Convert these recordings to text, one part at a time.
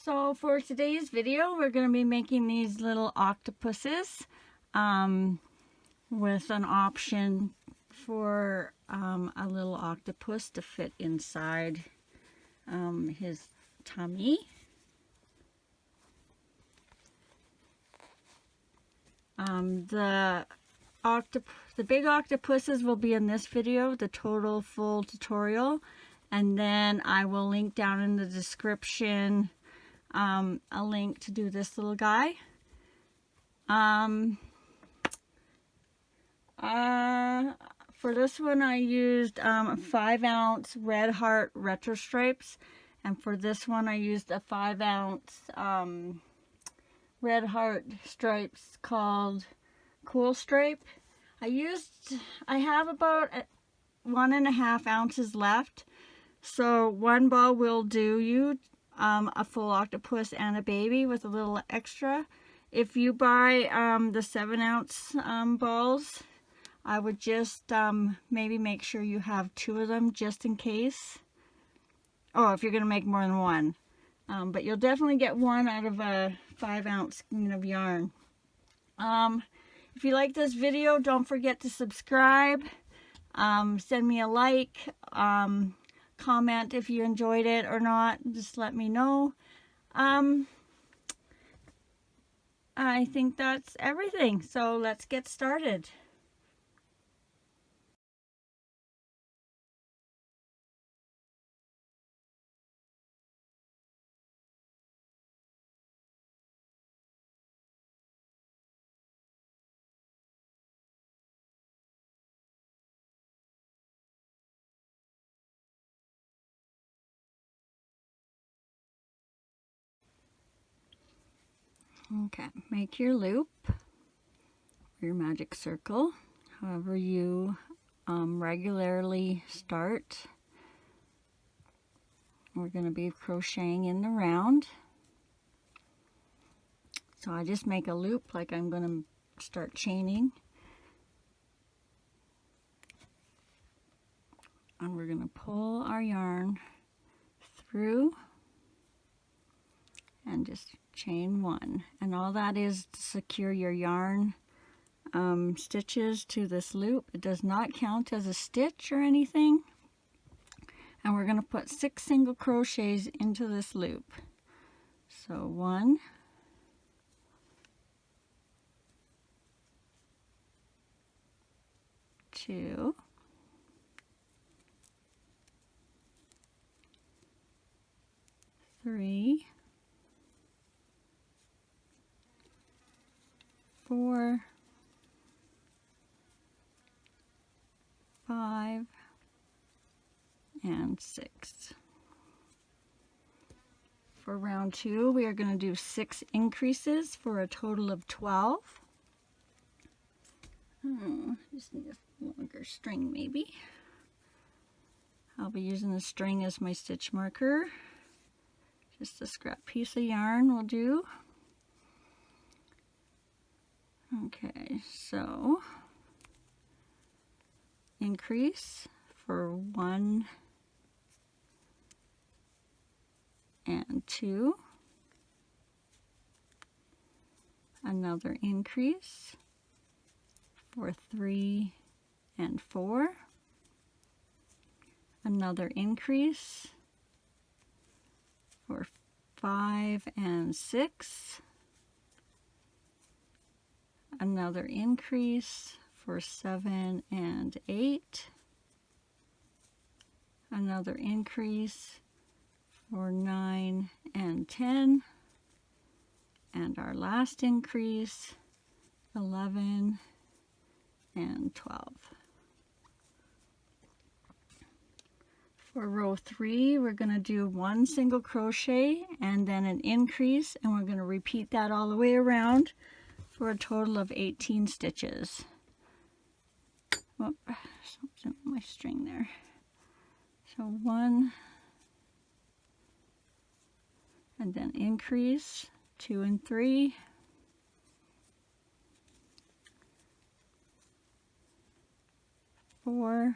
So for today's video, we're going to be making these little octopuses with an option for a little octopus to fit inside his tummy. The big octopuses will be in this video, the total full tutorial, and then I will link down in the description a link to do this little guy. For this one I used 5-ounce Red Heart retro stripes, and for this one I used a 5-ounce Red Heart stripes called Cool Stripe. I have about 1.5 ounces left, so one ball will do you a full octopus and a baby with a little extra. If you buy the 7-ounce balls, I would just maybe make sure you have 2 of them just in case. Oh, if you're going to make more than one. But you'll definitely get one out of a 5-ounce skein of yarn. If you like this video, don't forget to subscribe. Send me a like. Comment if you enjoyed it or not. Just let me know. I think that's everything. So let's get started. Okay, make your loop, your magic circle, however you regularly start. We're going to be crocheting in the round. So I just make a loop like I'm going to start chaining. And we're going to pull our yarn through and just chain 1, and all that is to secure your yarn stitches to this loop. It does not count as a stitch or anything. And we're going to put 6 single crochets into this loop. So 1, 2, 3, 4, 5, and 6. For round 2, we are going to do 6 increases for a total of 12. Just need a longer string maybe. I'll be using the string as my stitch marker. Just a scrap piece of yarn will do. Okay, so increase for 1 and 2, another increase for 3 and 4, another increase for 5 and 6, another increase for 7 and 8, another increase for 9 and 10, and our last increase 11 and 12. For row 3, we're going to do 1 single crochet and then an increase, and we're going to repeat that all the way around for a total of 18 stitches. Whoop, something on my string there. So 1, and then increase 2 and 3, 4,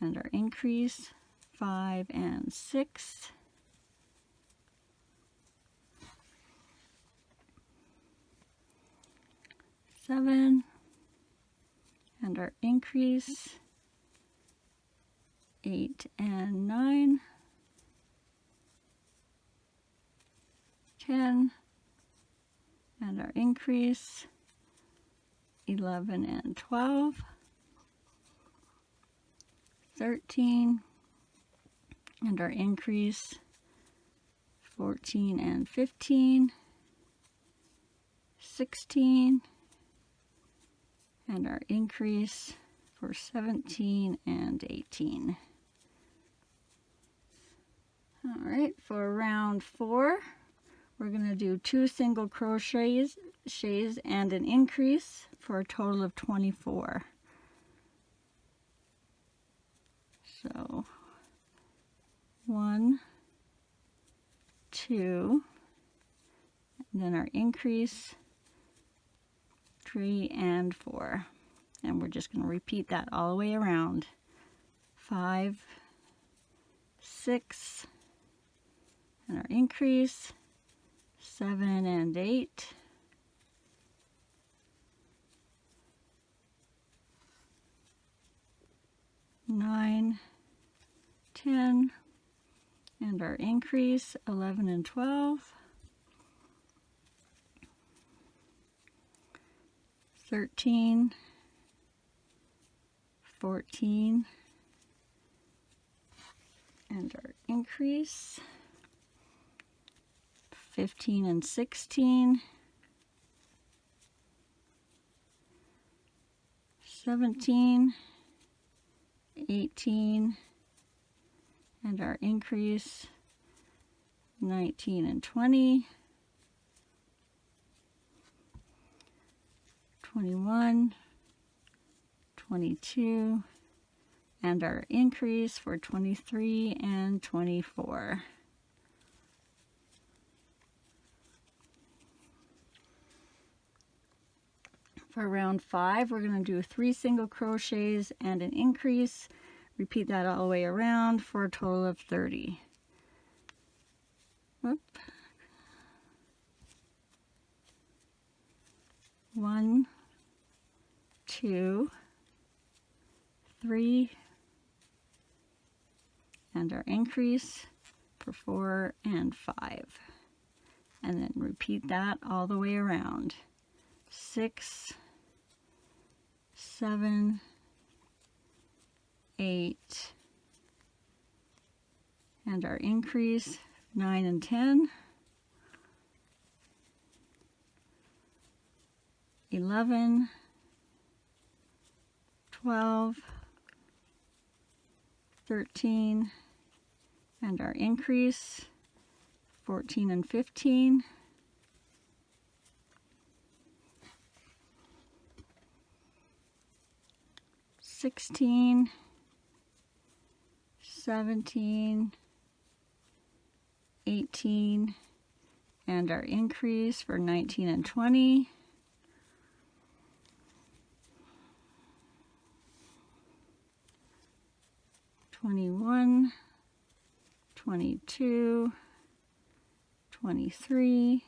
and our increase 5 and 6, 7, and our increase 8 and 9, 10, and our increase 11 and 12, 13, and our increase 14 and 15, 16, and our increase for 17 and 18. All right, for round 4, we're going to do 2 single crochets and an increase for a total of 24. So 1, 2, and then our increase 3 and 4, and we're just going to repeat that all the way around. 5, 6, and our increase 7 and 8, 9, 10, and our increase 11 and 12, 13, 14, and our increase 15 and 16, 17, 18, and our increase 19 and 20, 21, 22, and our increase for 23 and 24. For round 5, we're going to do 3 single crochets and an increase. Repeat that all the way around for a total of 30. Whoop. 1, 2, 3, and our increase for 4 and 5. And then repeat that all the way around. 6, 7, 8, and our increase 9 and 10, 11, 12, 13, and our increase 14 and 15, 16, 17, 18, and our increase for 19 and 20, 21, 22, 23,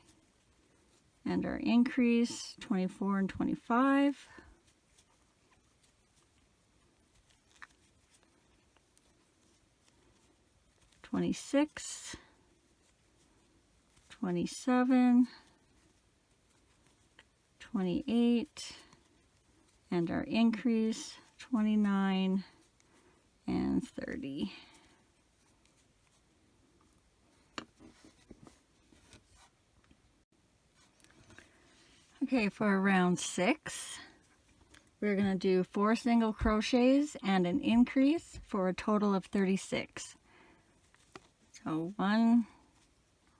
and our increase 24 and 25, 26, 27, 28, and our increase 29 and 30. Okay, for round 6, we're going to do 4 single crochets and an increase for a total of 36. So 1,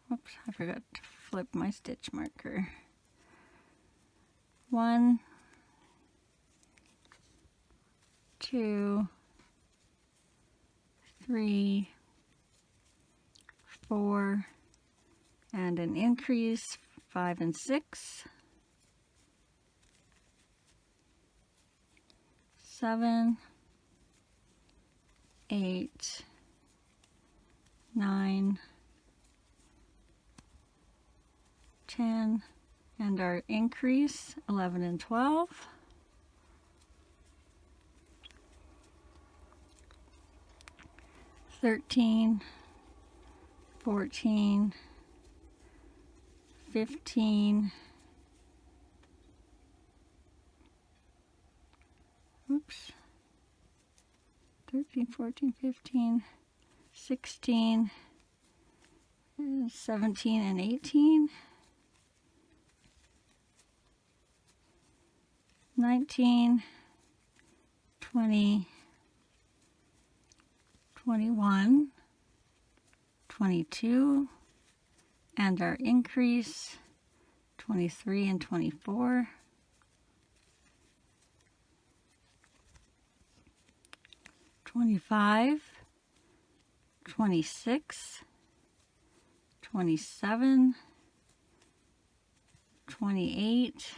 whoops, I forgot to flip my stitch marker. 1, 2, 3, 4, and an increase 5 and 6, 7, 8, 9, 10, and our increase 11 and 12. 13, 14, 15, oops, 13, 14, 15, 16, 17 and 18, 19, 20, 21, 22, and our increase 23 and 24, 25, 26, 27, 28,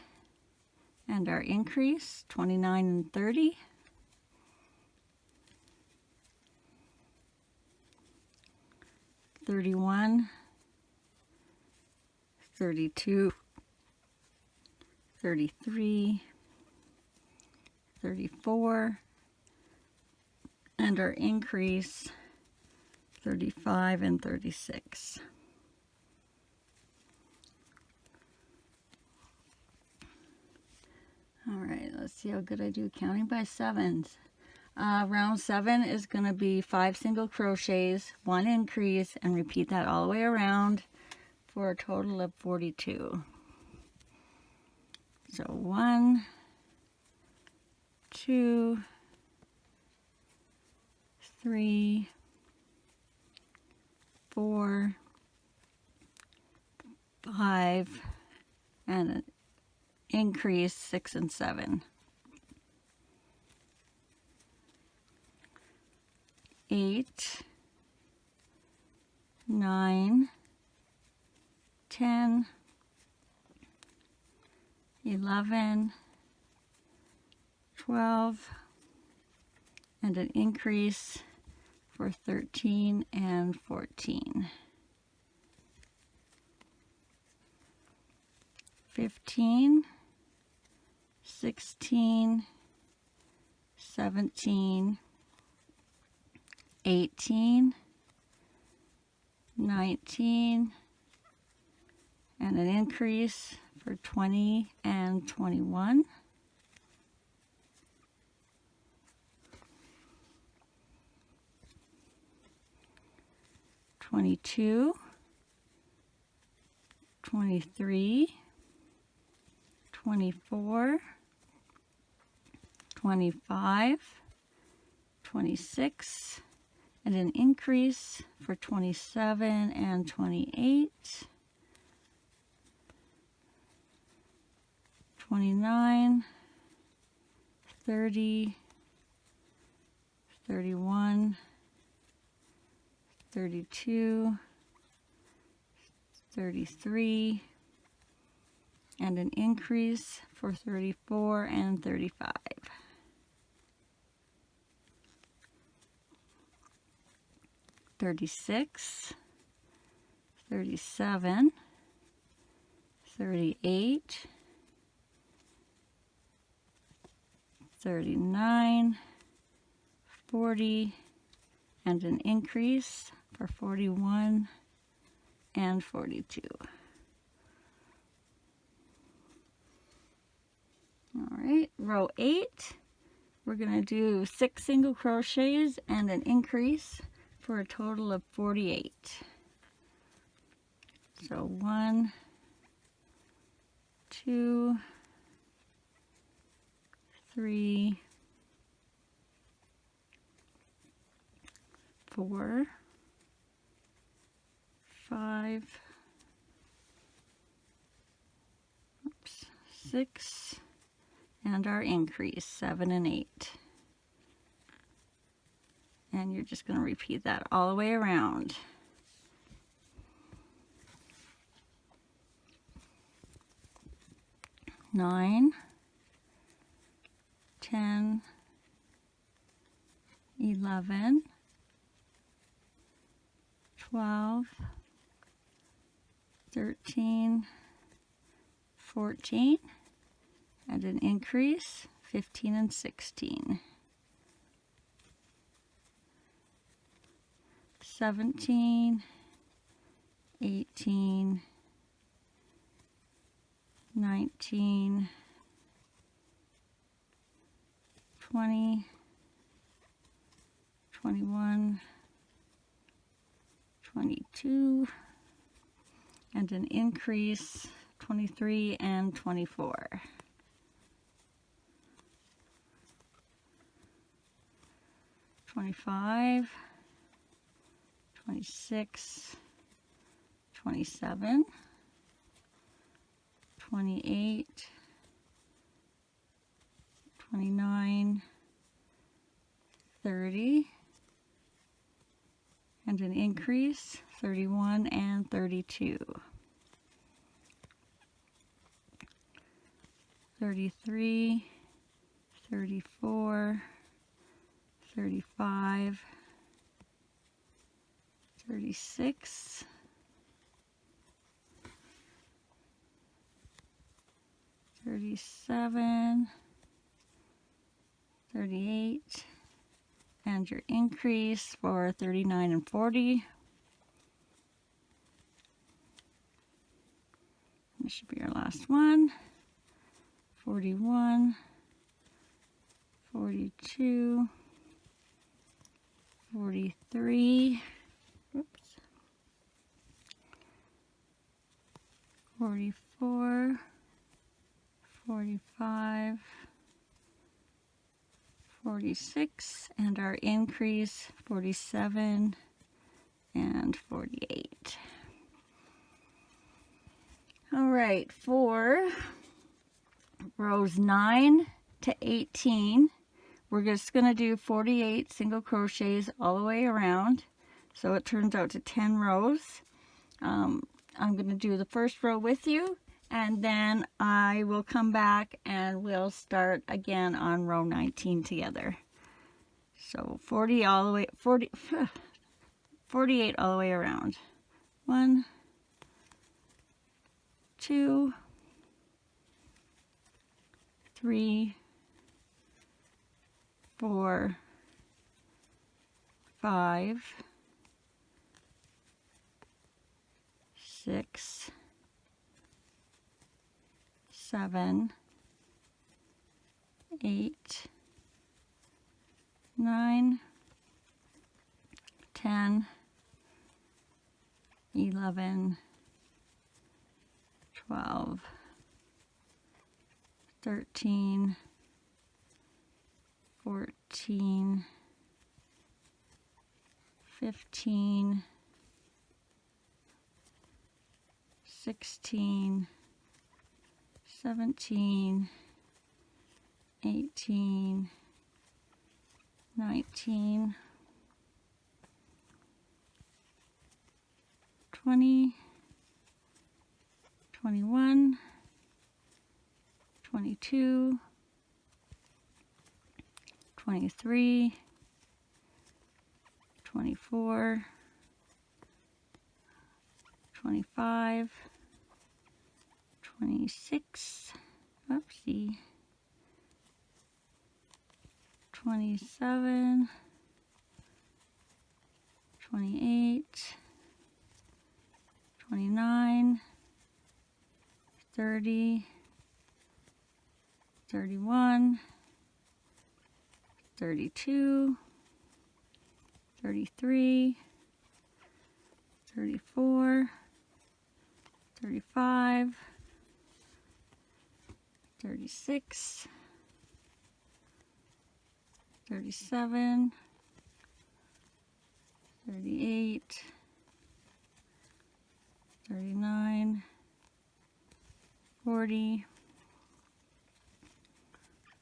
and our increase 29 and 30, 31, 32, 33, 34, and our increase 35 and 36. All right, let's see how good I do counting by sevens. Round 7 is going to be 5 single crochets, 1 increase, and repeat that all the way around for a total of 42. So 1, 2, 3, 4, 5, and an increase 6 and 7. 8, 9, 10, 11, 12, and an increase for 13 and 14. 15, 16, 17, 18, 19, and an increase for 20 and 21. 22, 23, 24, 25, 26, and an increase for 27 and 28, 29, 30, 31, 32, 33, and an increase for 34 and 35. 36, 37, 38, 39, 40, and an increase for 41 and 42. All right, row 8, we're going to do 6 single crochets and an increase for a total of 48. So 1, 2, 3, 4, 5, 6, and our increase 7 and 8. And you're just going to repeat that all the way around. Nine, 10, 11, 12, 13, 14, and an increase, 15 and 16. 17, 18, 19, 20, 21, 22, and an increase, 23 and 24. 25, 26, 27, 28, 29, 30, and an increase, 31 and 32. 33, 34, 35, 36, 37, 38, and your increase for 39 and 40. This should be your last one. 41, 42, 43, oops, 44, 45, 46, and our increase 47 and 48. All right, for rows 9 to 18, we're just going to do 48 single crochets all the way around. So it turns out to 10 rows. I'm going to do the first row with you, and then I will come back and we'll start again on row 19 together. So 48 all the way around. 1, 2, 3, 4, 5, 6, 7, 8, 9, 10, 11, 12, 13, 14, 15, 16, 17, 18, 19, 20, 21, 22, 23, 24, 25, 26, oopsie, 27, 28, 29, 30, 31, 32, 33, 34, 35, 36, 37, 38, 39, 40,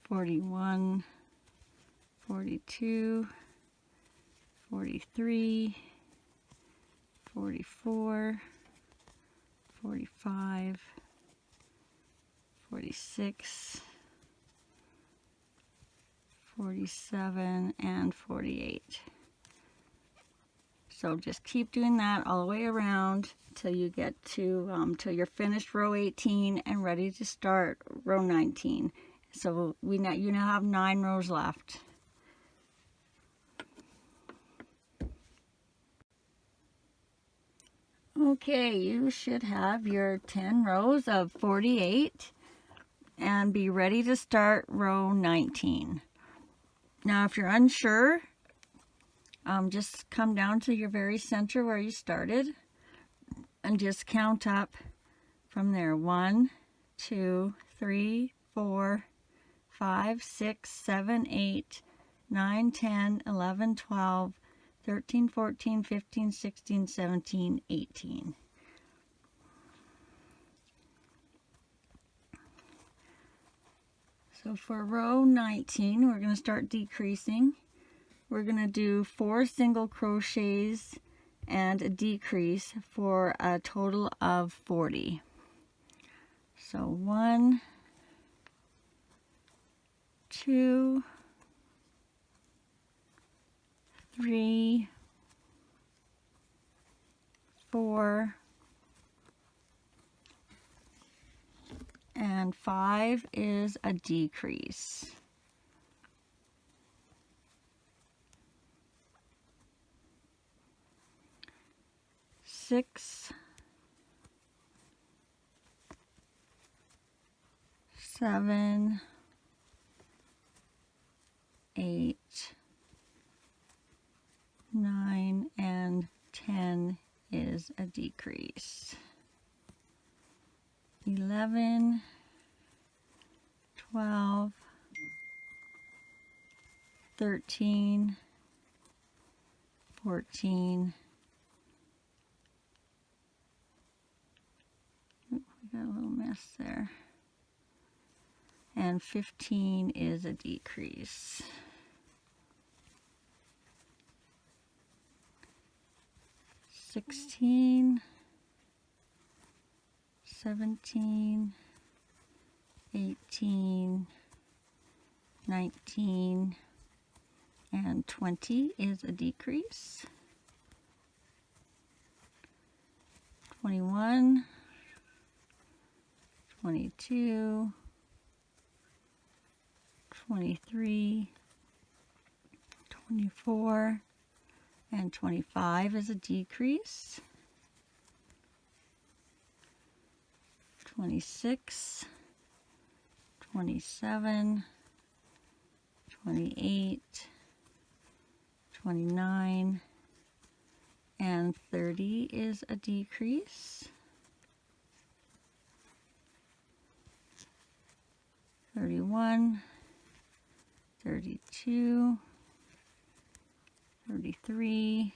41, 42, 43, 44, 45, 46, 47, and 48. So just keep doing that all the way around till you get to till you're finished row 18 and ready to start row 19. So you now have 9 rows left. Okay, you should have your 10 rows of 48 and be ready to start row 19. Now if you're unsure, just come down to your very center where you started and just count up from there. 1, 2, 3, 4, 5, 6, 7, 8, 9, 10, 11, 12, 13, 14, 15, 16, 17, 18. So for row 19, we're going to start decreasing. We're going to do 4 single crochets and a decrease for a total of 40. So 1, 2, 3, 4, and 5 is a decrease. 6, 7, 8, 9, and 10 is a decrease. 11, 12, 13, 14, we got a little mess there, and 15 is a decrease. 16, 17, 18, 19, and 20 is a decrease. 21, 22, 23, 24, and 25 is a decrease. 26, 27, 28, 29, and 30 is a decrease. 31, 32, 33,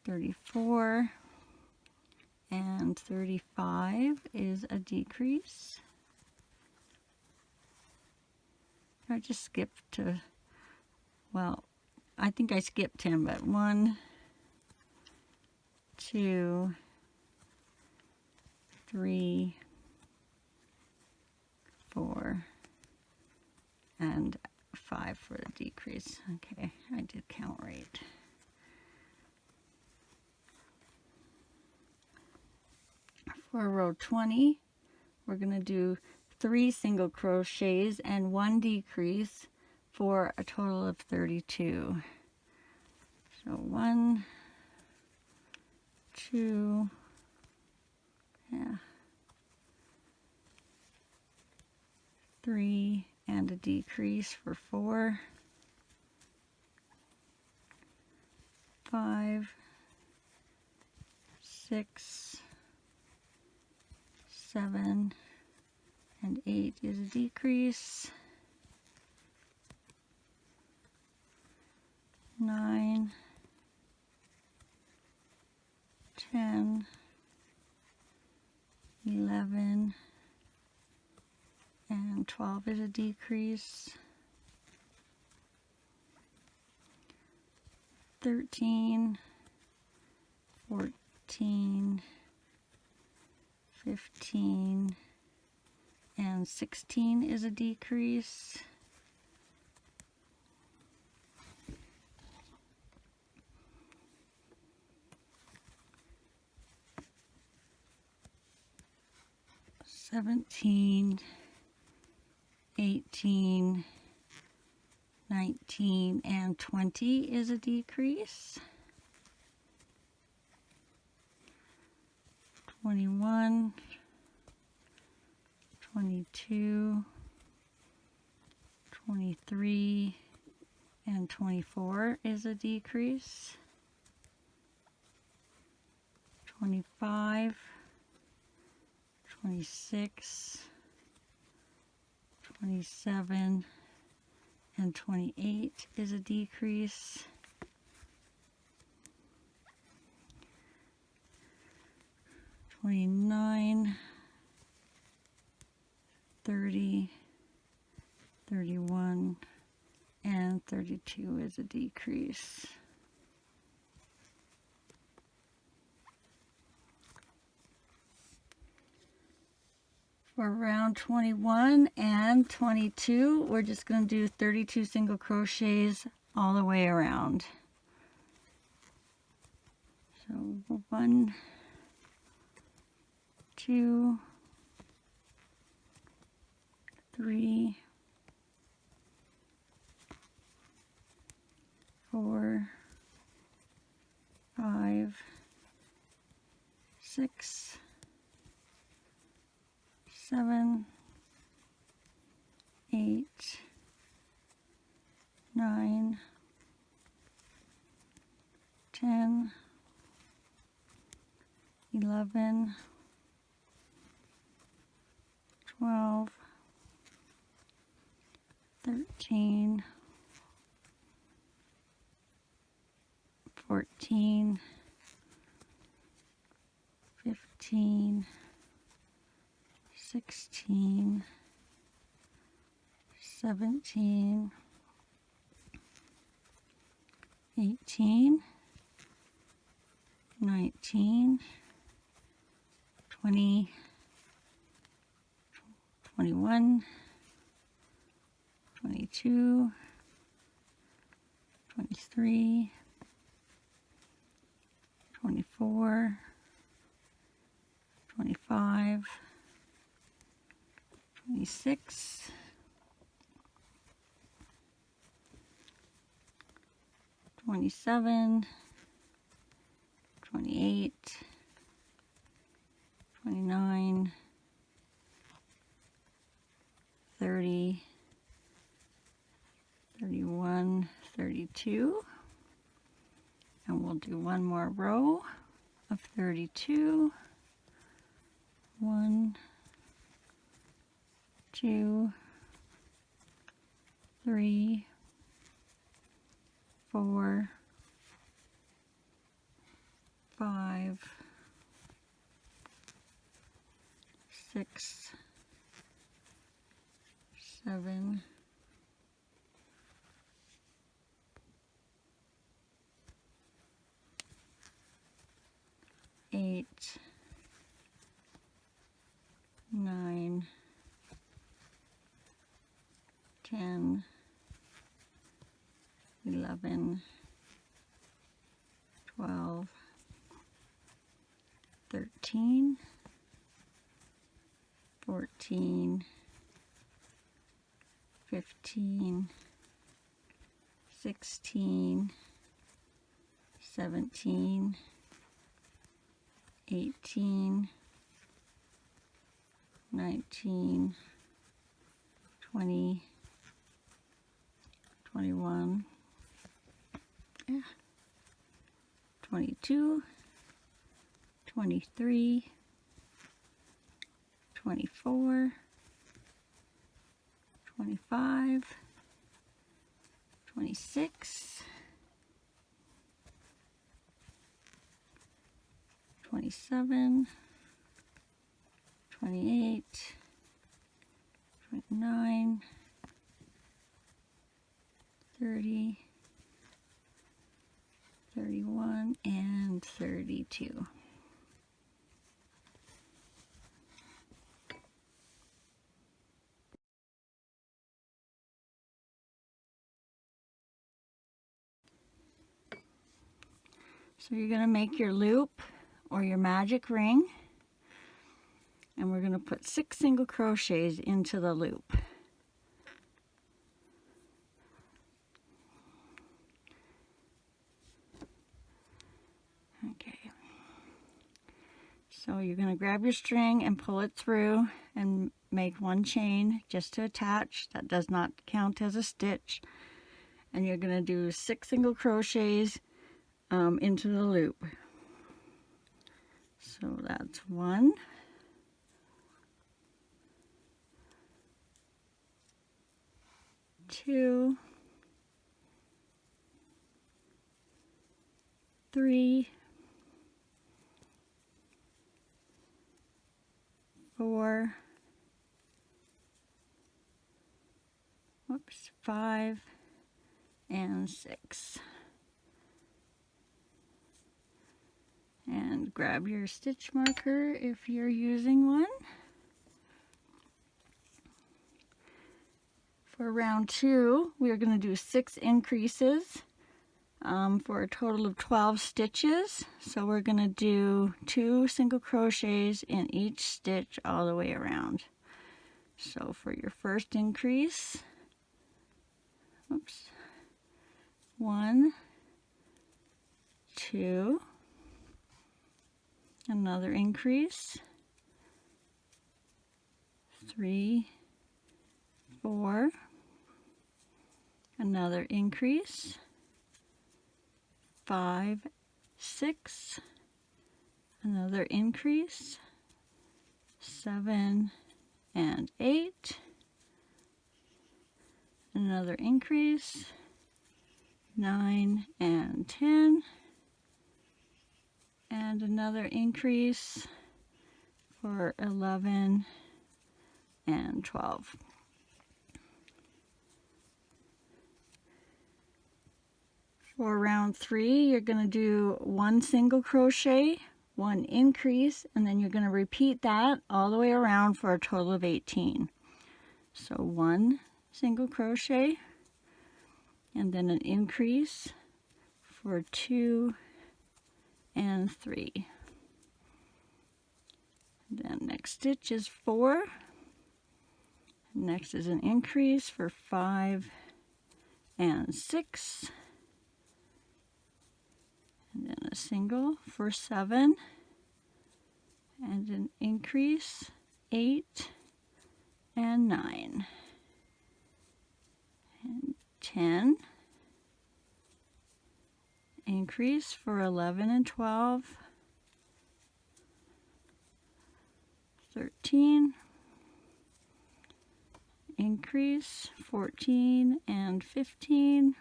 34, and 35 is a decrease. I just skipped to, well, I think I skipped him, but 1, 2, 3, 4, and 5 for the decrease. Okay, I did count right. For row 20, we're going to do 3 single crochets and 1 decrease for a total of 32. So 1, 2, 3, and a decrease for 4, 5, 6, 7, and 8 is a decrease. 9, 10, 11, and 12 is a decrease. 13, 14, 15, and 16 is a decrease. 17, 17, 18, 19, and 20 is a decrease. 21, 22, 23, and 24 is a decrease. 25, 26, 27, and 28 is a decrease. 29, 30, 31, and 32 is a decrease. For round 21 and 22, we're just going to do 32 single crochets all the way around. So 1, 2, 3, 4, 5, 6, 7, 8, 9, 10, 11, 12, 13, 14, 15, 16, 17, 18, 19, 20, 21, 22, 23, 24, 25, 26, 27, 28, 29, 30, 31, 32, and we'll do one more row of 32. 1, 2, 3, 4, 5, 6, 7, 8, 9, 10, 11, 12, 13, 14, 15, 16, 17, 18, 19, 20, 21, 22, 23, 24, 25, 26, 27, 28, 29, 30, 31, and 32. So you're going to make your loop or your magic ring, and we're going to put 6 single crochets into the loop. Okay, so you're going to grab your string and pull it through and make 1 chain just to attach. That does not count as a stitch. And you're going to do 6 single crochets into the loop. So that's 1, 2, 3, 4, 5, and 6. And grab your stitch marker if you're using one. For round 2, we are going to do 6 increases for a total of 12 stitches. So we're going to do 2 single crochets in each stitch all the way around. So for your first increase, 1, 2, another increase, 3, 4, another increase, 5, 6, another increase, 7 and 8, another increase, 9 and 10, and another increase for 11 and 12. For round 3, you're going to do 1 single crochet, 1 increase, and then you're going to repeat that all the way around for a total of 18. So 1 single crochet, and then an increase for 2 and 3. Then next stitch is 4. Next is an increase for 5 and 6. And then a single for 7. And an increase 8 and 9. And 10. Increase for 11 and 12. 13. Increase 14 and 15.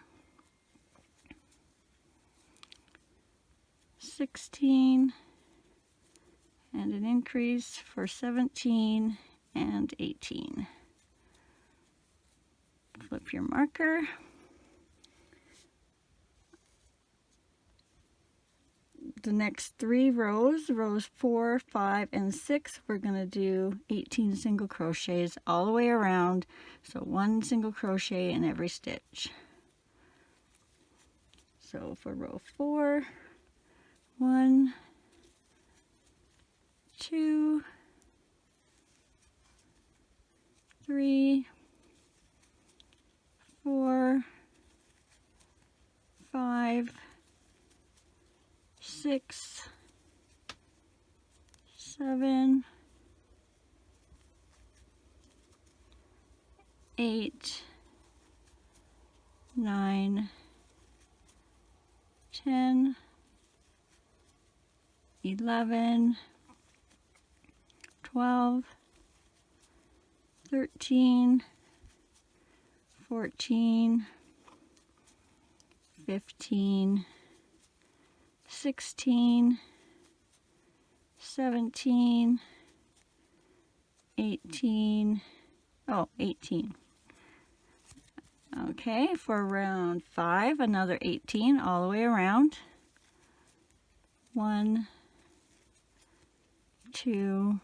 16. And an increase for 17 and 18. Flip your marker. The next 3 rows, rows 4, 5, and 6, we're going to do 18 single crochets all the way around. So 1 single crochet in every stitch. So for row 4, 1, 2, 3, 4, 5, 6, 7, 8, 9, 10, 11, 12, 13, 14, 15, 16, 17, 18, 18. Okay, for round 5, another 18 all the way around. 1, 2,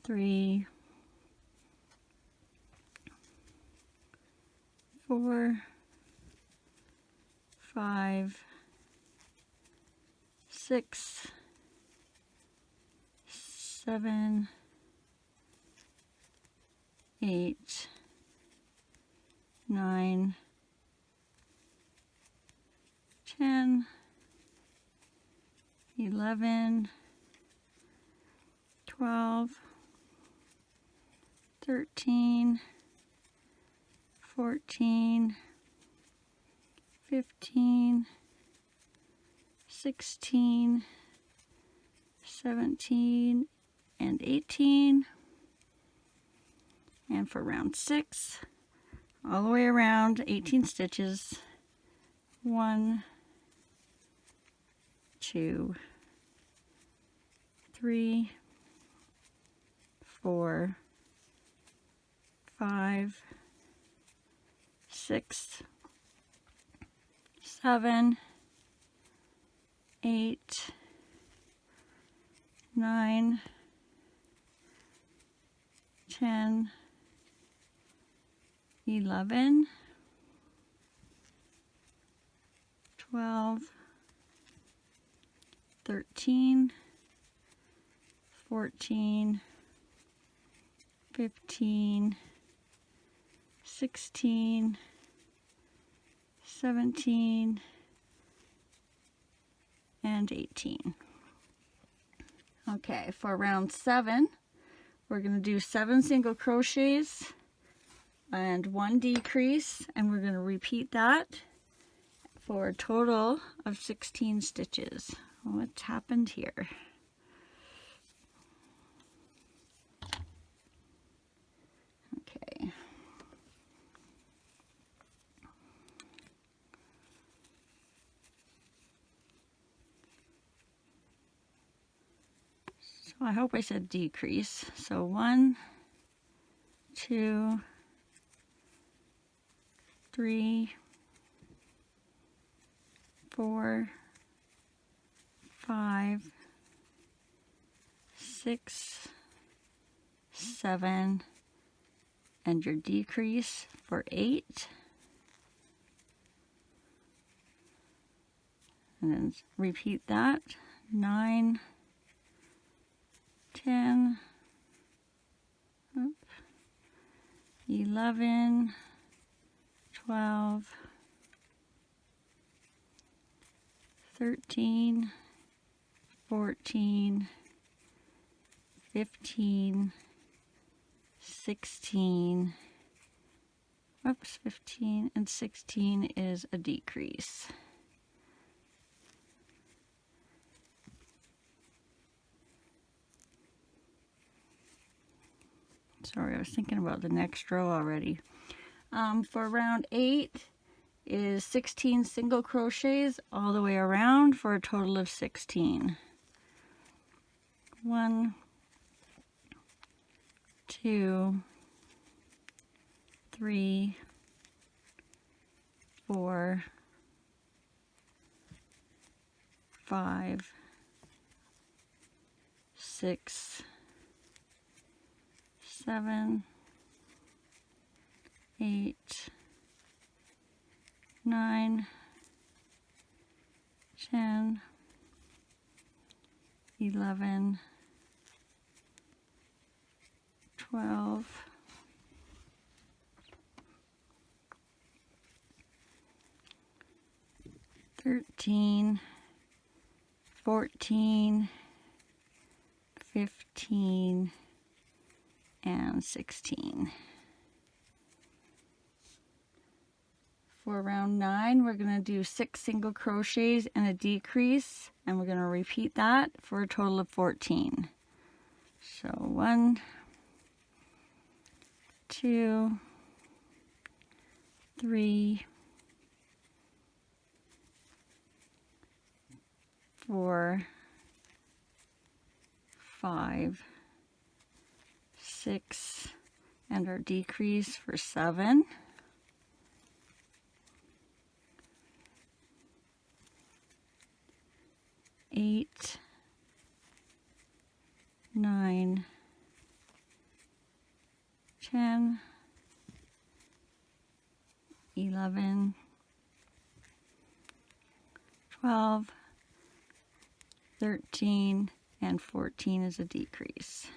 3, 4, 5, 6, 7, 8, 9, 10, 11, 12, 13, 14, 15, 16, 17, and 18. And for round 6, all the way around, 18 stitches. 1, 2, 3, 4, 5, 6, 7, 8, 9, 10, 11, 12, 13, 14, 15, 16, 17, and 18. Okay, for round 7, we're going to do 7 single crochets and 1 decrease, and we're going to repeat that for a total of 16 stitches. What's happened here? Okay. So I hope I said decrease. So 1, 2, 3, 4, 5, 6, 7, and your decrease for 8. And then repeat that. 9, 10, 11, 12, 13, 14, 15, 16, 15 and 16 is a decrease. Sorry, I was thinking about the next row already. For round 8 is 16 single crochets all the way around for a total of 16. 1, 2, 3, 4, 5, 6, 7, 8, 9, 10, 11, 12, 13, 14, 15, and 16. For round 9, we're going to do 6 single crochets and a decrease, and we're going to repeat that for a total of 14. So 1, 2, 3, 4, 5, 6, and our decrease for 7. 8, 9, 10, 11, 12, 13, and 14 is a decrease.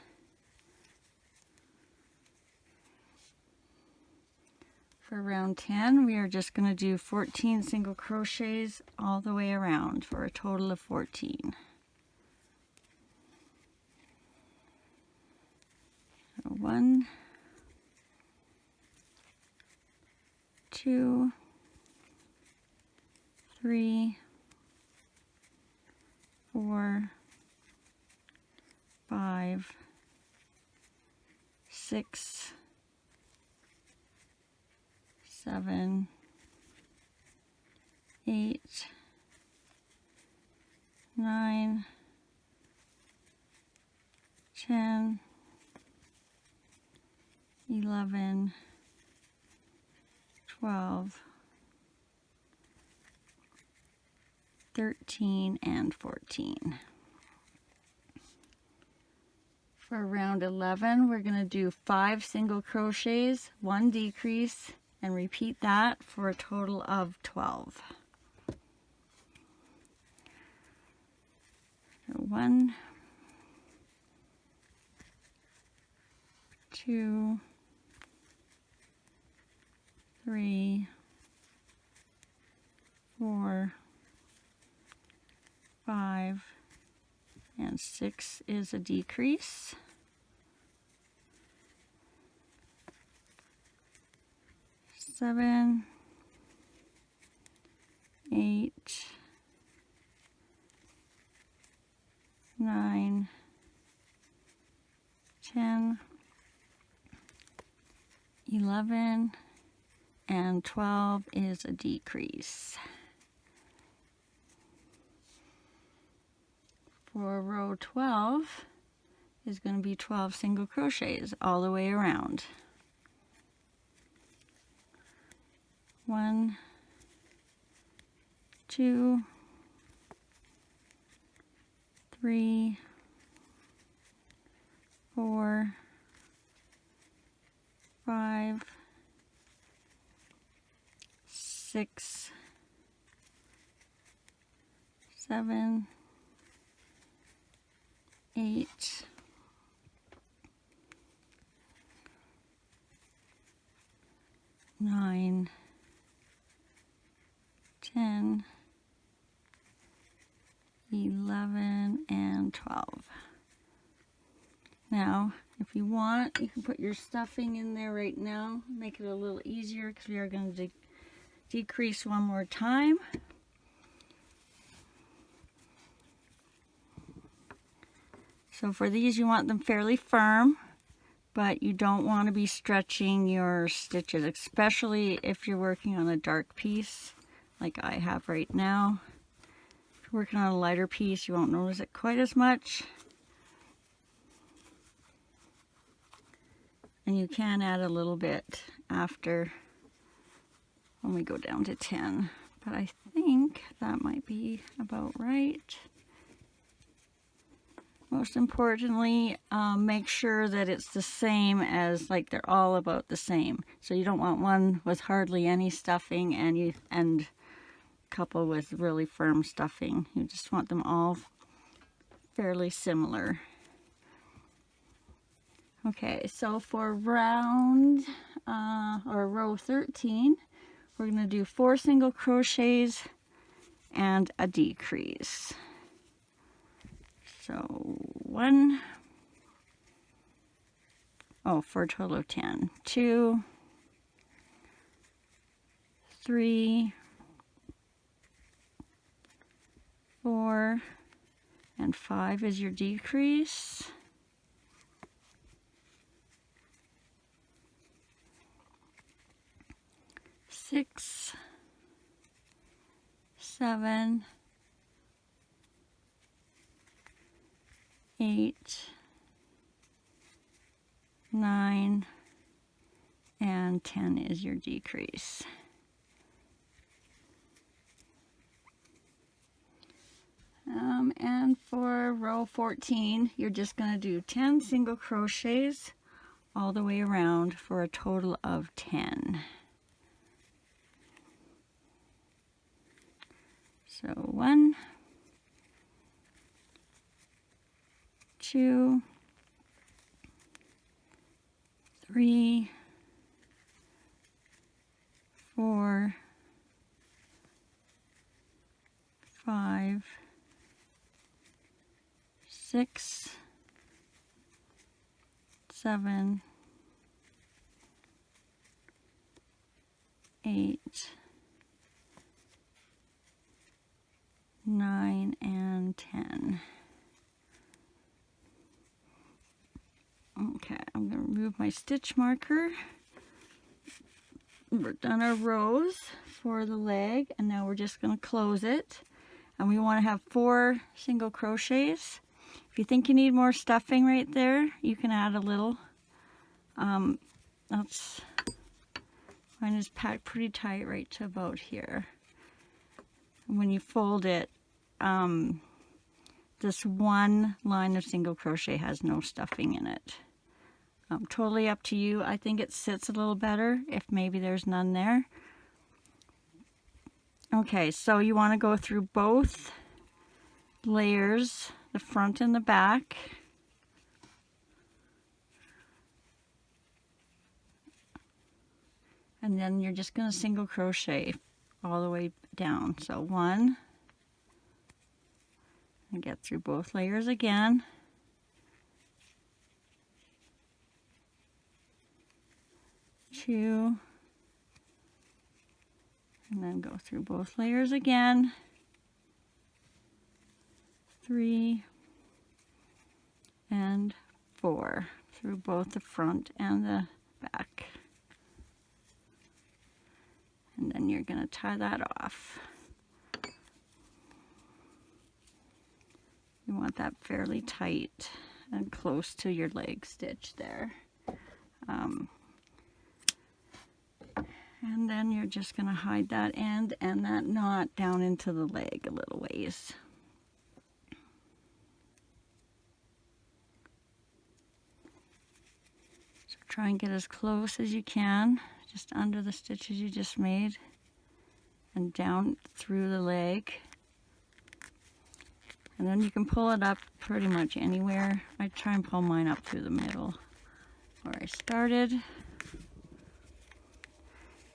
For round 10, we are just going to do 14 single crochets all the way around for a total of 14. So 1, 2, 3, 4, 5, 6, 7, 8, 9, 10, 11, 12, 13, and 14. For round 11, we're going to do 5 single crochets, 1 decrease, and repeat that for a total of 12. So 1, 2, 3, 4, 5, and 6 is a decrease. 7, 8, 9, 10, 11, and 12 is a decrease. For row 12 is going to be 12 single crochets all the way around. 1, 2, 3, 4, 5, 6, 7, 8, 9, 10, 11, and 12. Now, if you want, you can put your stuffing in there right now, make it a little easier because we are going to decrease one more time. So for these, you want them fairly firm, but you don't want to be stretching your stitches, especially if you're working on a dark piece like I have right now. If you're working on a lighter piece, you won't notice it quite as much. And you can add a little bit after when we go down to 10. But I think that might be about right. Most importantly, make sure that it's the same as, like, they're all about the same. So you don't want one with hardly any stuffing and a couple with really firm stuffing. You just want them all fairly similar. Okay, so for round or row 13, we're going to do 4 single crochets and a decrease. So 1, for a total of 10. 2, 3, 4, and 5 is your decrease. 6, 7, 8, 9, and 10 is your decrease. And for row 14, you're just going to do 10 single crochets all the way around for a total of 10. So 1, 2, 3, 4, 5, 6, 7, 8, 9, and 10. Okay, I'm going to remove my stitch marker. We're done our rows for the leg, and now we're just going to close it. And we want to have 4 single crochets. If you think you need more stuffing right there, you can add a little. Mine is packed pretty tight right to about here. And when you fold it, this one line of single crochet has no stuffing in it. Totally up to you. I think it sits a little better if maybe there's none there. Okay, so you want to go through both layers, the front and the back. And then you're just going to single crochet all the way down. So 1, and get through both layers again. 2, and then go through both layers again. 3 and 4 through both the front and the back. And then you're going to tie that off. You want that fairly tight and close to your leg stitch there. And then you're just going to hide that end and that knot down into the leg a little ways. So try and get as close as you can, just under the stitches you just made, and down through the leg. And then you can pull it up pretty much anywhere. I try and pull mine up through the middle where I started.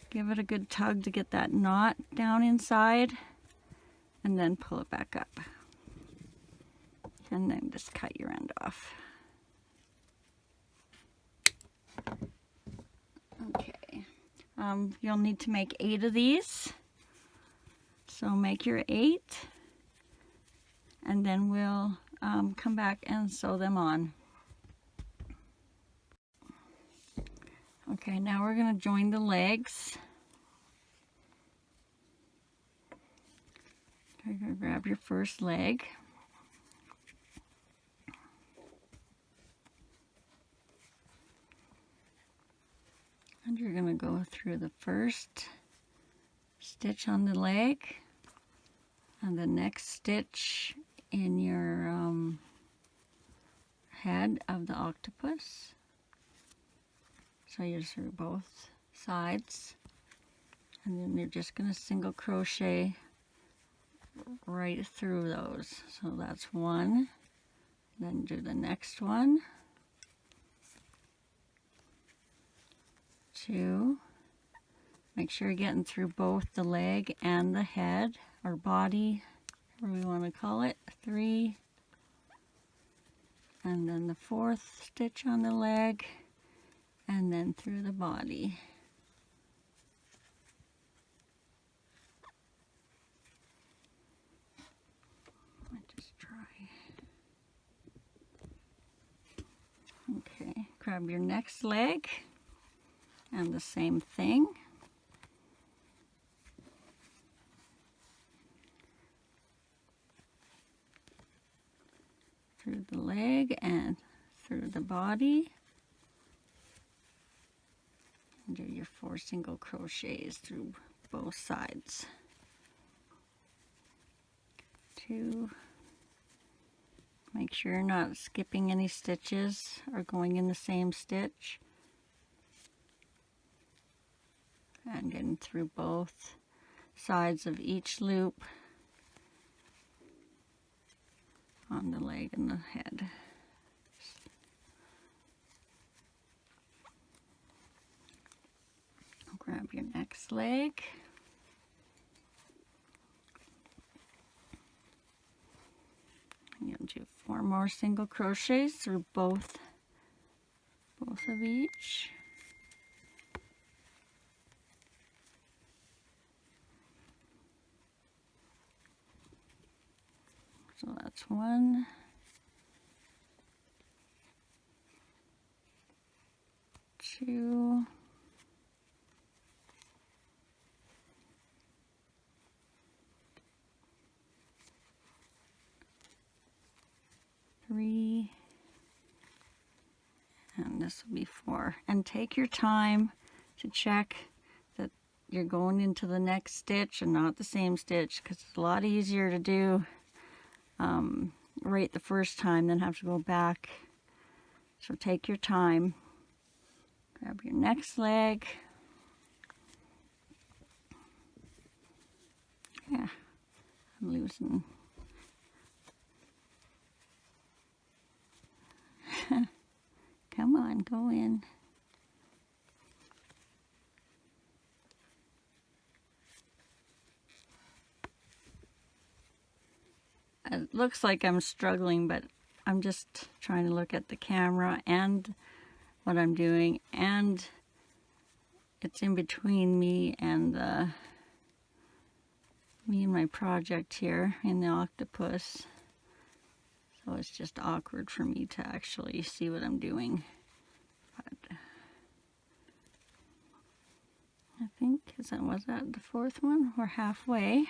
Give it a good tug to get that knot down inside, and then pull it back up. And then just cut your end off. Okay. You'll need to make 8 of these. So make your 8, and then we'll come back and sew them on. Okay, now we're going to join the legs. You're going to grab your first leg. And you're going to go through the first stitch on the leg and the next stitch in your head of the octopus. So you're through both sides, and then you're just going to single crochet right through those. So that's 1, then do the next one, 2, make sure you're getting through both the leg and the head or body, whatever we want to call it, 3, and then the 4th stitch on the leg, and then through the body. Let's just try. Okay, grab your next leg and the same thing. Through the leg and through the body. And do your 4 single crochets through both sides. 2. Make sure you're not skipping any stitches or going in the same stitch. And getting through both sides of each loop on the leg and the head. Grab your next leg. You'll do 4 more single crochets through both of each. So that's 1, 2, 3, and this will be 4. And take your time to check that you're going into the next stitch and not the same stitch, because it's a lot easier to do right the first time than have to go back. So take your time. Grab your next leg. Yeah, I'm losing. Come on, go in. It looks like I'm struggling, but I'm just trying to look at the camera and what I'm doing, and it's in between me and my project here in the octopus. So it's just awkward for me to actually see what I'm doing. But I think, was that the 4th one? We're halfway.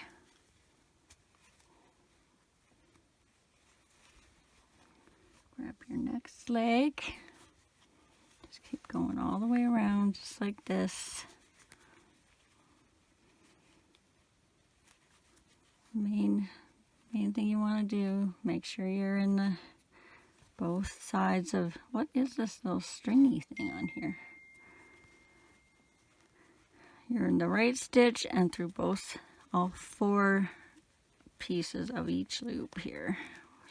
Grab your next leg. Just keep going all the way around, just like this. Main thing you want to do, make sure you're in the both sides of, what is this little stringy thing on here? You're in the right stitch and through all 4 pieces of each loop here.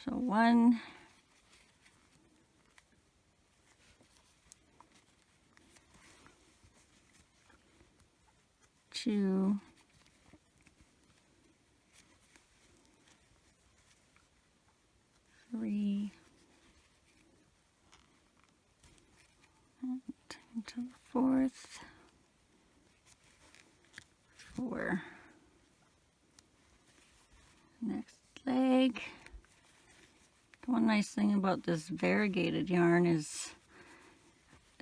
So 1, 2, 3, and into the 4th, 4. Next leg. One nice thing about this variegated yarn is,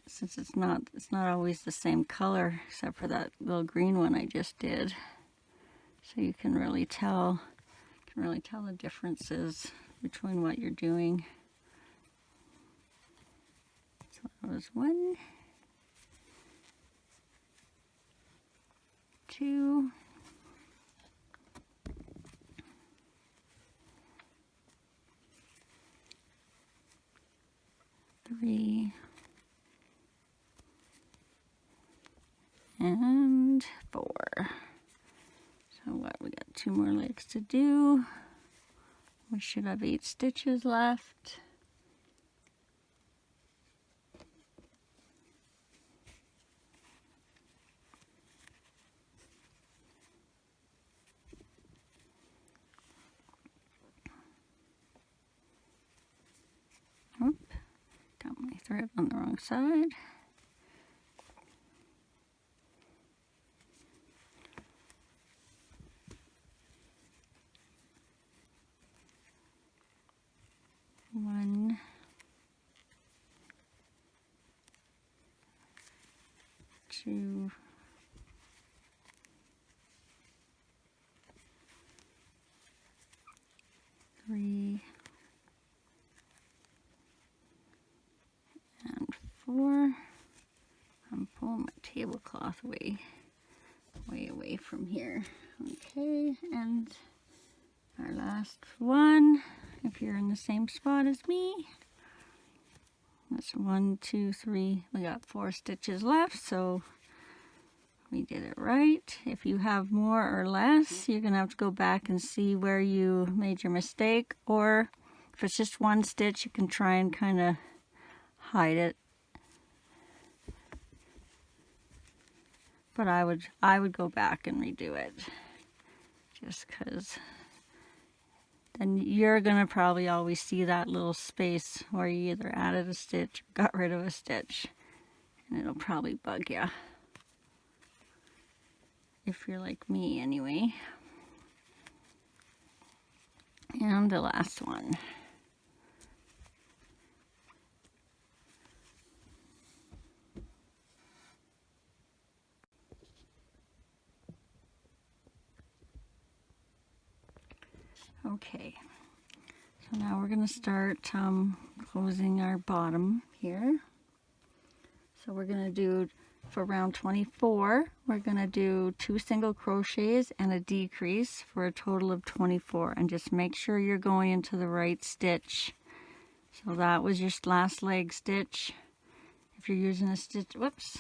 since it's not always the same color, except for that little green one I just did, so you can really tell the differences between what you're doing. So that was 1, 2, 3, and 4. So what, we got 2 more legs to do. We should have 8 stitches left. Oop, got my thread on the wrong side. One, 2, 3, and 4. I'm pulling my tablecloth way away from here. Okay, and our last one, if you're in the same spot as me, that's 1, 2, 3. We got 4 stitches left, so we did it right. If you have more or less, you're gonna have to go back and see where you made your mistake, or if it's just 1 stitch, you can try and kind of hide it but I would go back and redo it, just because then you're gonna probably always see that little space where you either added a stitch or got rid of a stitch, and it'll probably bug you if you're like me anyway. And the last one. Okay, so now we're going to start closing our bottom here. So we're going to do, for round 24, we're going to do 2 single crochets and a decrease for a total of 24. And just make sure you're going into the right stitch. So that was your last leg stitch. If you're using a stitch, whoops,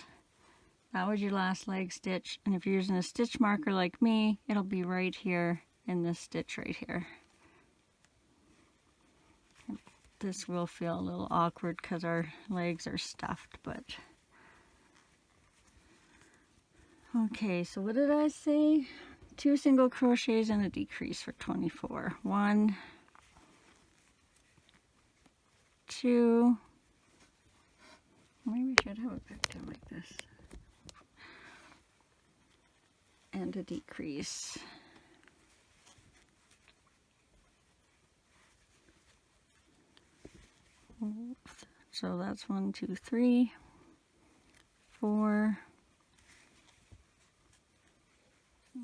that was your last leg stitch. And if you're using a stitch marker like me, it'll be right here in this stitch right here. This will feel a little awkward because our legs are stuffed, but okay, so what did I say? 2 single crochets and a decrease for 24. 1, 2, maybe I should have it back down like this, and a decrease. So that's 1, 2, 3, 4,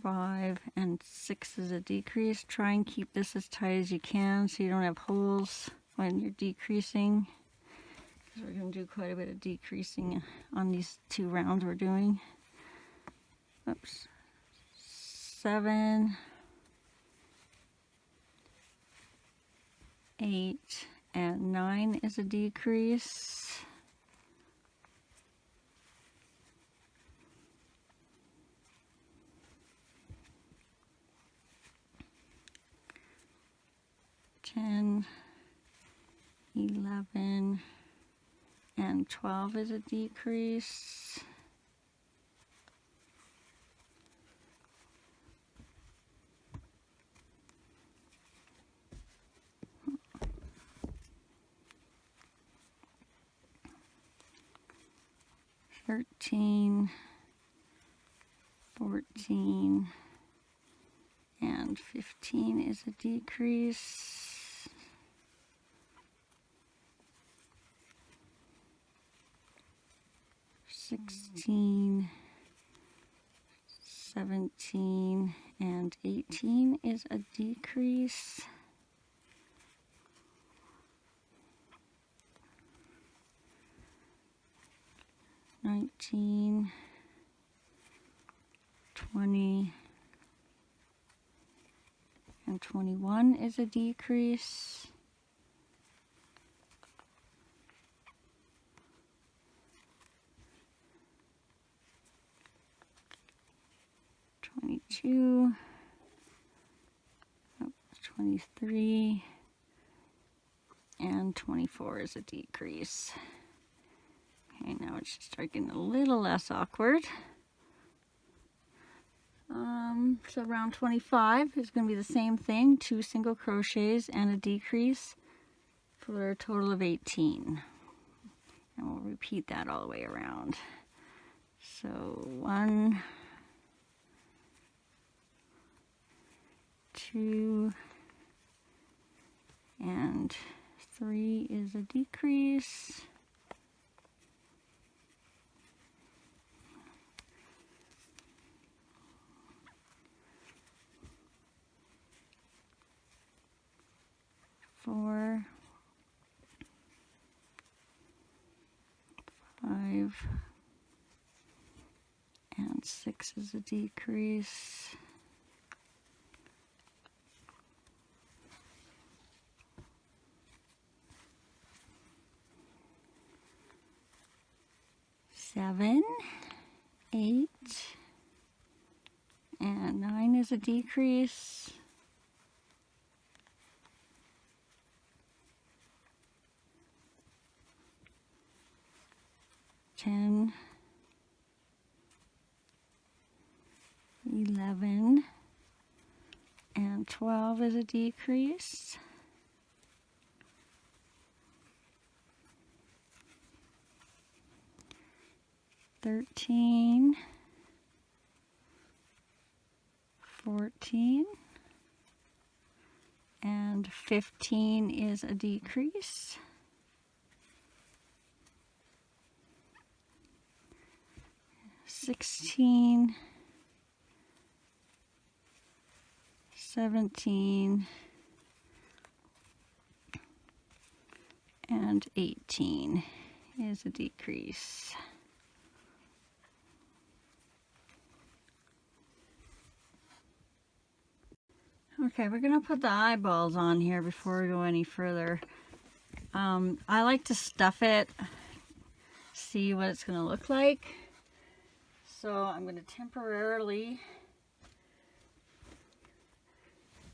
5, and 6 is a decrease. Try and keep this as tight as you can so you don't have holes when you're decreasing, because we're going to do quite a bit of decreasing on these 2 rounds we're doing. Oops. 7, 8, and 9 is a decrease. 10, 11, and 12 is a decrease. 13, 14, and 15 is a decrease. 16, 17, and 18 is a decrease. 19, 20, and 21 is a decrease. 22, 23, and 24 is a decrease. Okay, now it's just getting a little less awkward. So round 25 is going to be the same thing, 2 single crochets and a decrease for a total of 18. And we'll repeat that all the way around. So 1, 2, and 3 is a decrease. 4, 5, and 6 is a decrease. 7, 8, and 9 is a decrease. 10, 11 and 12 is a decrease. 13, 14, and 15 is a decrease. 16, 17, and 18 is a decrease. Okay, we're going to put the eyeballs on here before we go any further. I like to stuff it, see what it's going to look like. So I'm going to temporarily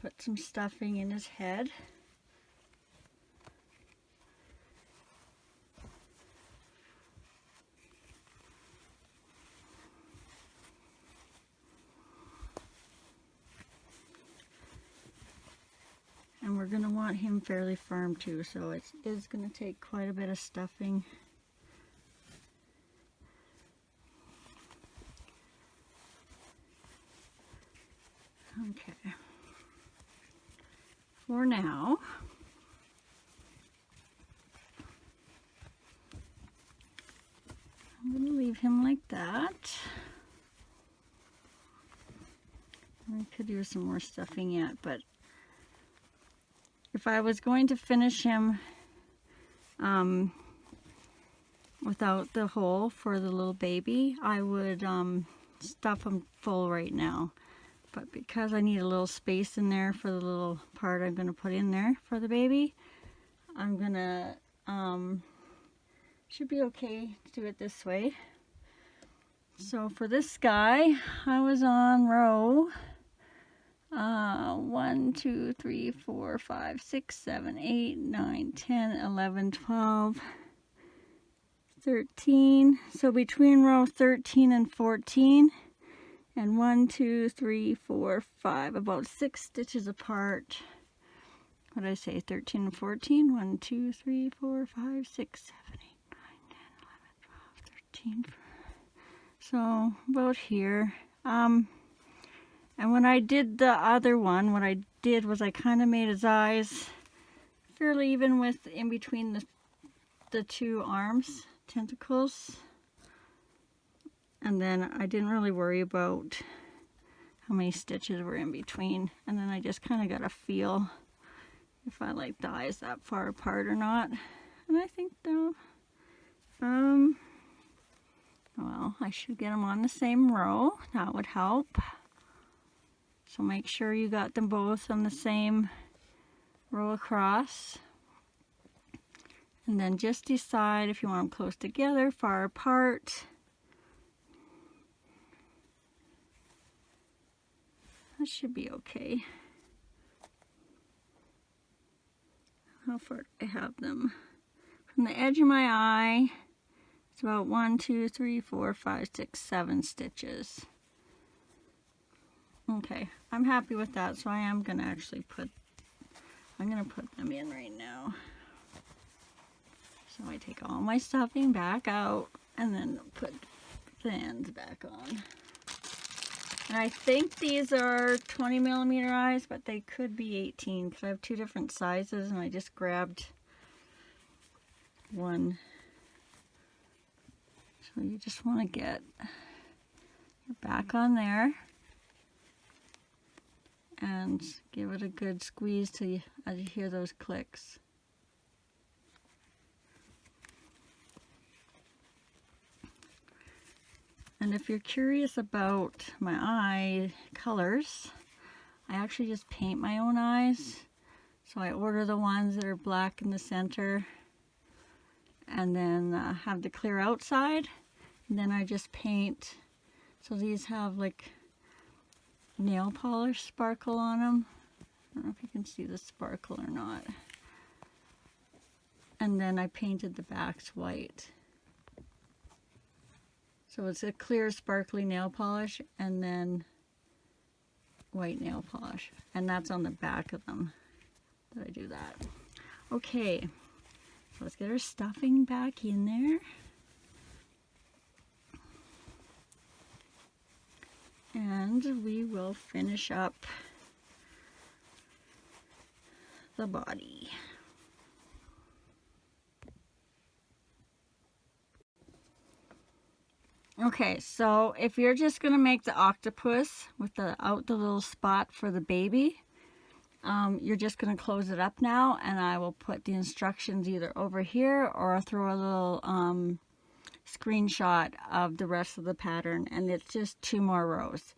put some stuffing in his head. And we're going to want him fairly firm too, so it is going to take quite a bit of stuffing. Okay. For now, I'm going to leave him like that. I could use some more stuffing yet, but if I was going to finish him without the hole for the little baby, I would stuff him full right now. But because I need a little space in there for the little part I'm going to put in there for the baby, I'm going to, should be okay to do it this way. So for this guy, I was on row 1, 2, 3, 4, 5, 6, 7, 8, 9, 10, 11, 12, 13. So between row 13 and 14, and 1, 2, 3, 4, 5, about 6 stitches apart. What did I say? 13 and 14? 1, 2, 3, 4, 5, 6, 7, 8, 9, 10, 11, 12, 13. So about here. And when I did the other one, what I did was I kind of made his eyes fairly even with in between the two arms, tentacles. And then I didn't really worry about how many stitches were in between. And then I just kind of got a feel if I like the eyes that far apart or not. And I think though, well, I should get them on the same row. That would help. So make sure you got them both on the same row across. And then just decide if you want them close together, far apart. That should be okay. How far do I have them? From the edge of my eye, it's about 1, 2, 3, 4, 5, 6, 7 stitches. Okay, I'm happy with that, so I am going to actually put them in right now. So I take all my stuffing back out and then put the ends back on. And I think these are 20 millimeter eyes, but they could be 18 because I have two different sizes and I just grabbed one. So you just want to get your back on there and give it a good squeeze till you, as you hear those clicks. And if you're curious about my eye colors, I actually just paint my own eyes. So I order the ones that are black in the center and then have the clear outside. And then I just paint. So these have like nail polish sparkle on them. I don't know if you can see the sparkle or not. And then I painted the backs white. So it's a clear sparkly nail polish and then white nail polish, and that's on the back of them that I do that. Okay, so let's get our stuffing back in there. And we will finish up the body. Okay, so if you're just going to make the octopus without the little spot for the baby, you're just going to close it up now, and I will put the instructions either over here or I'll throw a little screenshot of the rest of the pattern, and it's just 2 more rows.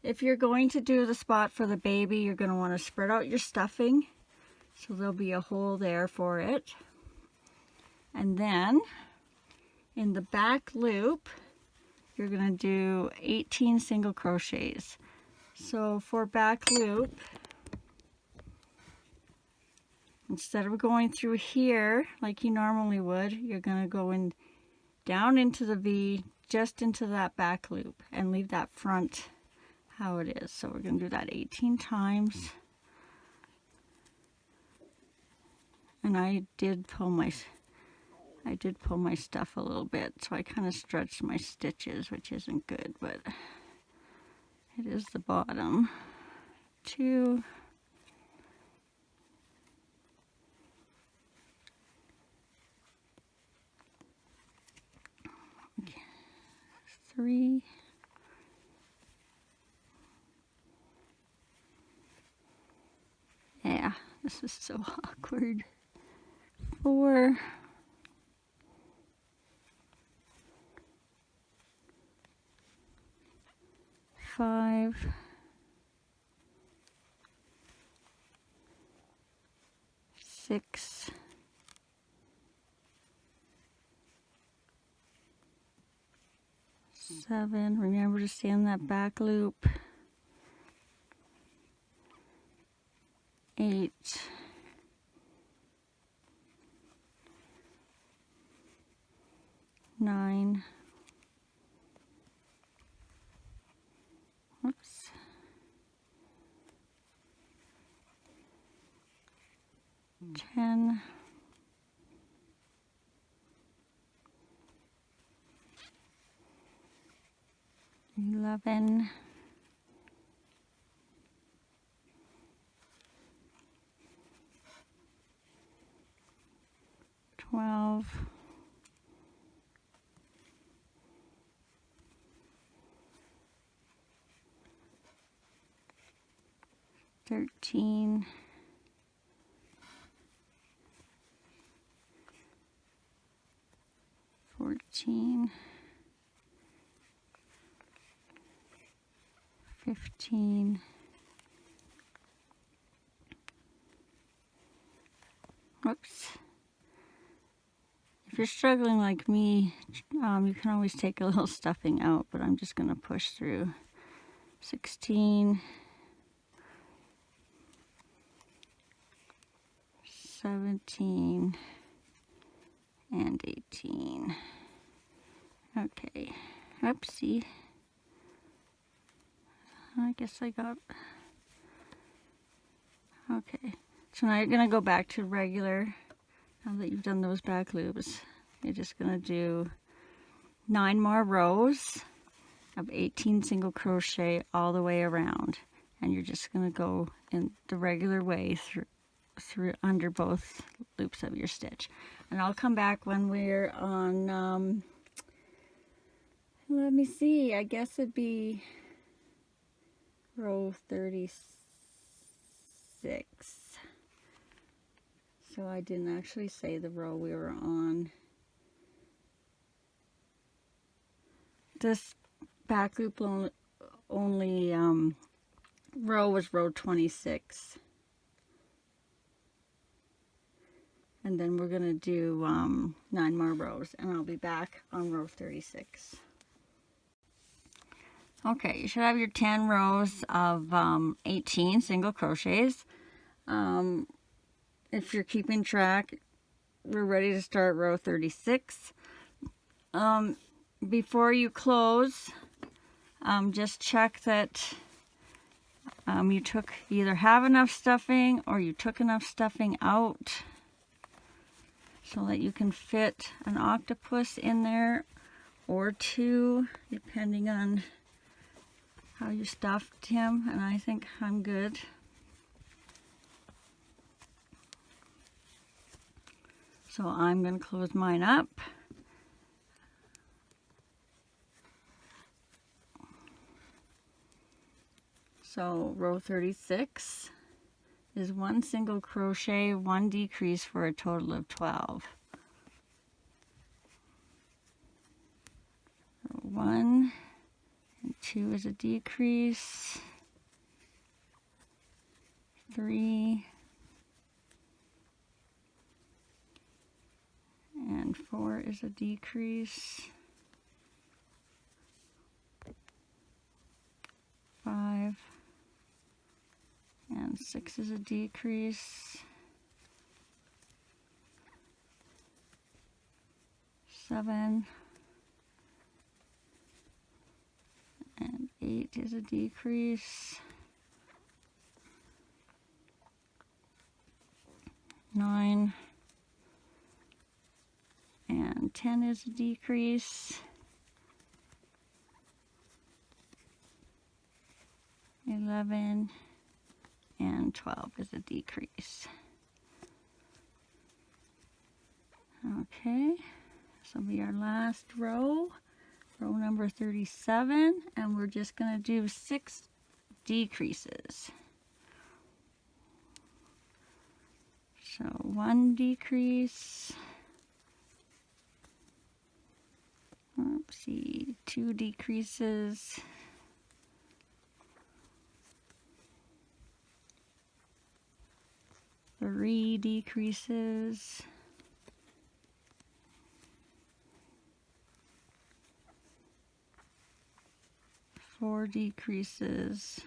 If you're going to do the spot for the baby, you're going to want to spread out your stuffing so there'll be a hole there for it. And then in the back loop, you're going to do 18 single crochets. So for back loop, instead of going through here like you normally would, you're going to go in down into the V, just into that back loop, and leave that front how it is. So we're going to do that 18 times. And I did pull my stuff a little bit, so I kind of stretched my stitches, which isn't good, but it is the bottom. 2, 3, 'This is so awkward. 4, 5, 6, 7. Remember to stay in that back loop. 8, 9, whoops, 10, 11, 12, 13, 14, 15, 'Whoops. If you're struggling like me, you can always take a little stuffing out, but I'm just going to push through. 16, 17, and 18. Okay, oopsie. I guess I got... Okay, so now you're going to go back to regular. Now that you've done those back loops, you're just going to do 9 more rows of 18 single crochet all the way around. And you're just going to go in the regular way through under both loops of your stitch. And I'll come back when we're on, let me see, I guess it'd be row 36. So I didn't actually say the row we were on. This back loop only row was row 26. And then we're going to do 9 more rows, and I'll be back on row 36. Okay, you should have your 10 rows of 18 single crochets. If you're keeping track, we're ready to start row 36. Before you close, just check that you either have enough stuffing or you took enough stuffing out so that you can fit an octopus in there or two, depending on how you stuffed him, and I think I'm good. So I'm going to close mine up. So row 36 is 1 single crochet, 1 decrease for a total of 12. So 1 and 2 is a decrease, 3 and 4 is a decrease, 5 and 6 is a decrease, 7 and 8 is a decrease, 9 and 10 is a decrease, 11 and 12 is a decrease. Okay, this will be our last row, row number 37, and we're just going to do 6 decreases. So 1 decrease, oopsie, 2 decreases, 3 decreases, 4 decreases,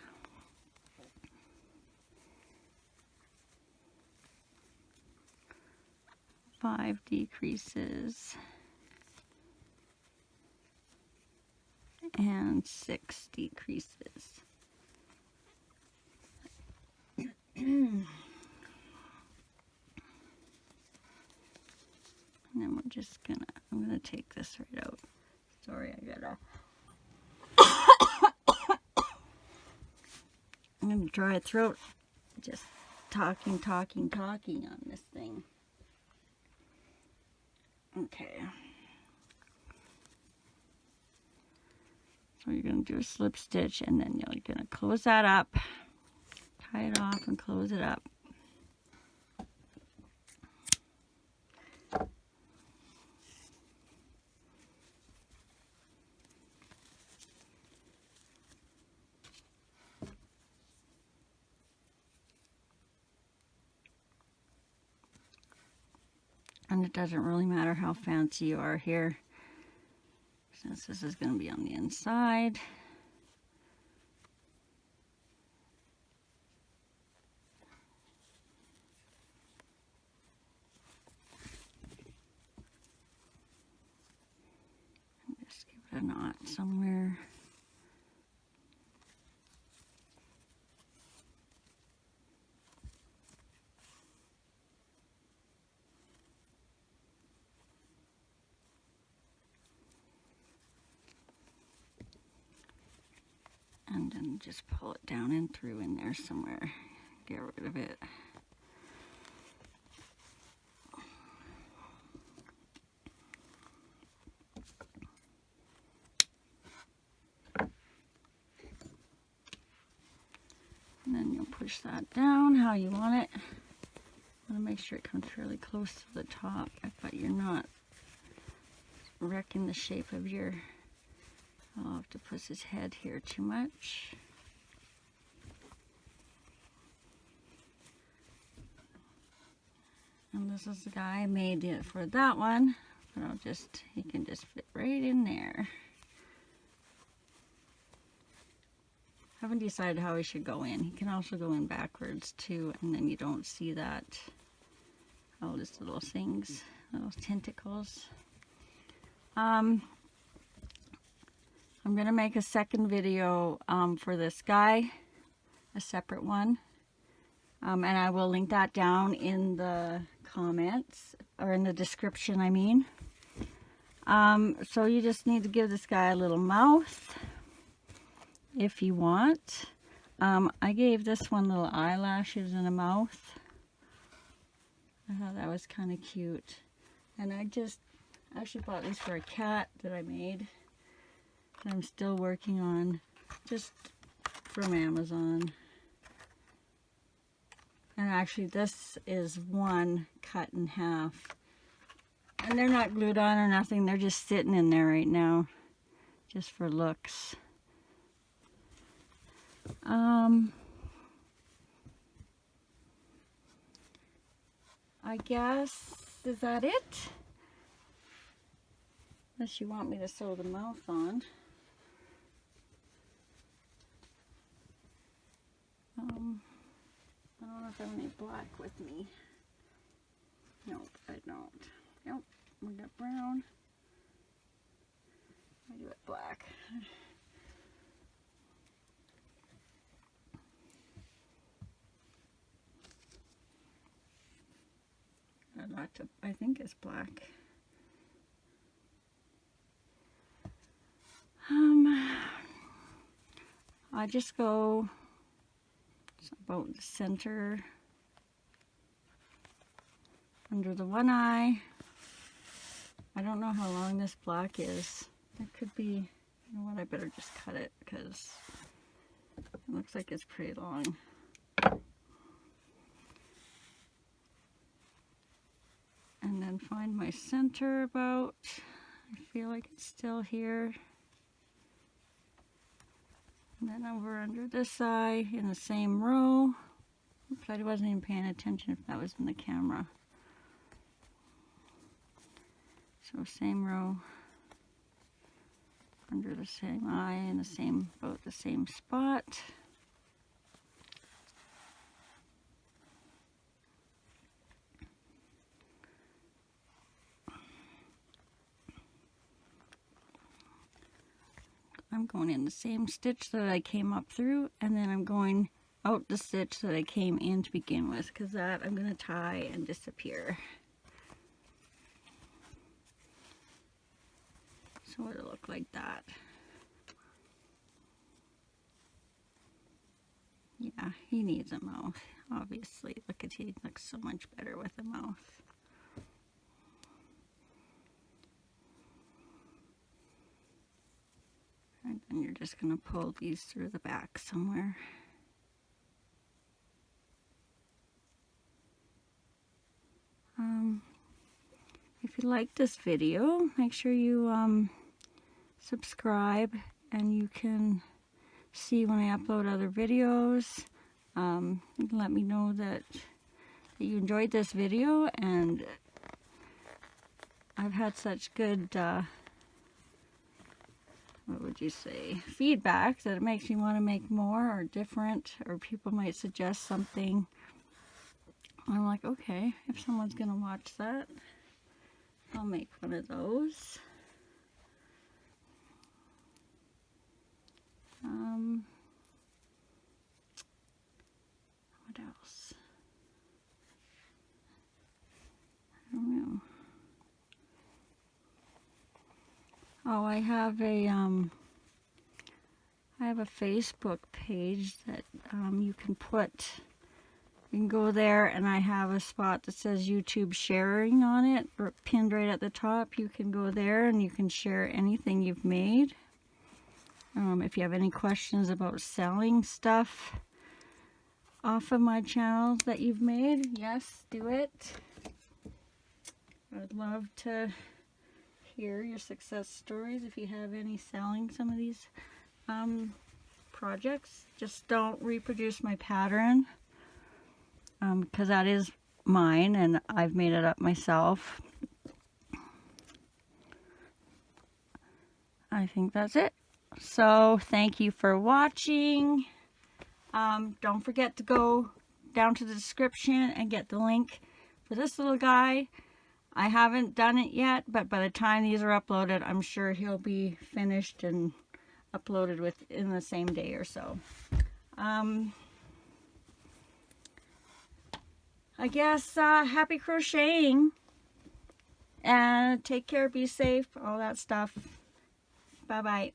5 decreases, and 6 decreases. And then we're just I'm gonna take this right out. Sorry, I gotta. I'm gonna dry throat. Just talking on this thing. Okay. So you're gonna do a slip stitch, and then you're gonna close that up, tie it off, and close it up. And it doesn't really matter how fancy you are here, since this is going to be on the inside. And just give it a knot somewhere. And then just pull it down and through in there somewhere. Get rid of it. And then you'll push that down how you want it. Want to make sure it comes fairly close to the top, but you're not wrecking the shape of your octopus's head here too much. And this is the guy I made it for that one, but he can just fit right in there. haven't decided how he should go in. He can also go in backwards too, and then you don't see that, all these little things, little tentacles. I'm gonna make a second video for this guy, a separate one, and I will link that down in the comments, or in the description, I mean. So you just need to give this guy a little mouth if you want. I gave this one little eyelashes and a mouth. I thought that was kind of cute. And I just actually bought these for a cat that I made, that I'm still working on, just from Amazon. And actually this is one cut in half. And they're not glued on or nothing, they're just sitting in there right now, just for looks. I guess, is that it? Unless you want me to sew the mouth on. I don't know if I have any black with me. Nope, I don't. Nope, we got brown. I do it black. I think it's black. I just go about the center under the one eye. I don't know how long this black is. It could be, you know what, I better just cut it because it looks like it's pretty long. And then find my center about. I feel like it's still here. And then over under this eye in the same row. Oops, I wasn't even paying attention if that was in the camera. So same row, under the same eye in the same, about the same spot. I'm going in the same stitch that I came up through, and then I'm going out the stitch that I came in to begin with, because that I'm going to tie and disappear. So it'll look like that. Yeah, he needs a mouth, obviously. Look at he looks so much better with a mouth. And then you're just going to pull these through the back somewhere. If you like this video, make sure you subscribe, and you can see when I upload other videos. You can let me know that you enjoyed this video, and I've had such good what would you say, feedback, that it makes me want to make more or different, or people might suggest something. I'm like, okay, if someone's gonna watch that, I'll make one of those. What else? I don't know. Oh, I have a Facebook page that you can put. You can go there, and I have a spot that says YouTube sharing on it, or pinned right at the top. You can go there and you can share anything you've made. If you have any questions about selling stuff off of my channel that you've made, yes, do it. I'd love to hear your success stories if you have any selling some of these projects. Just don't reproduce my pattern, because that is mine and I've made it up myself. I think that's it. So thank you for watching. Don't forget to go down to the description and get the link for this little guy. I haven't done it yet, but by the time these are uploaded, I'm sure he'll be finished and uploaded within the same day or so. I guess happy crocheting, and take care, be safe, all that stuff. Bye bye.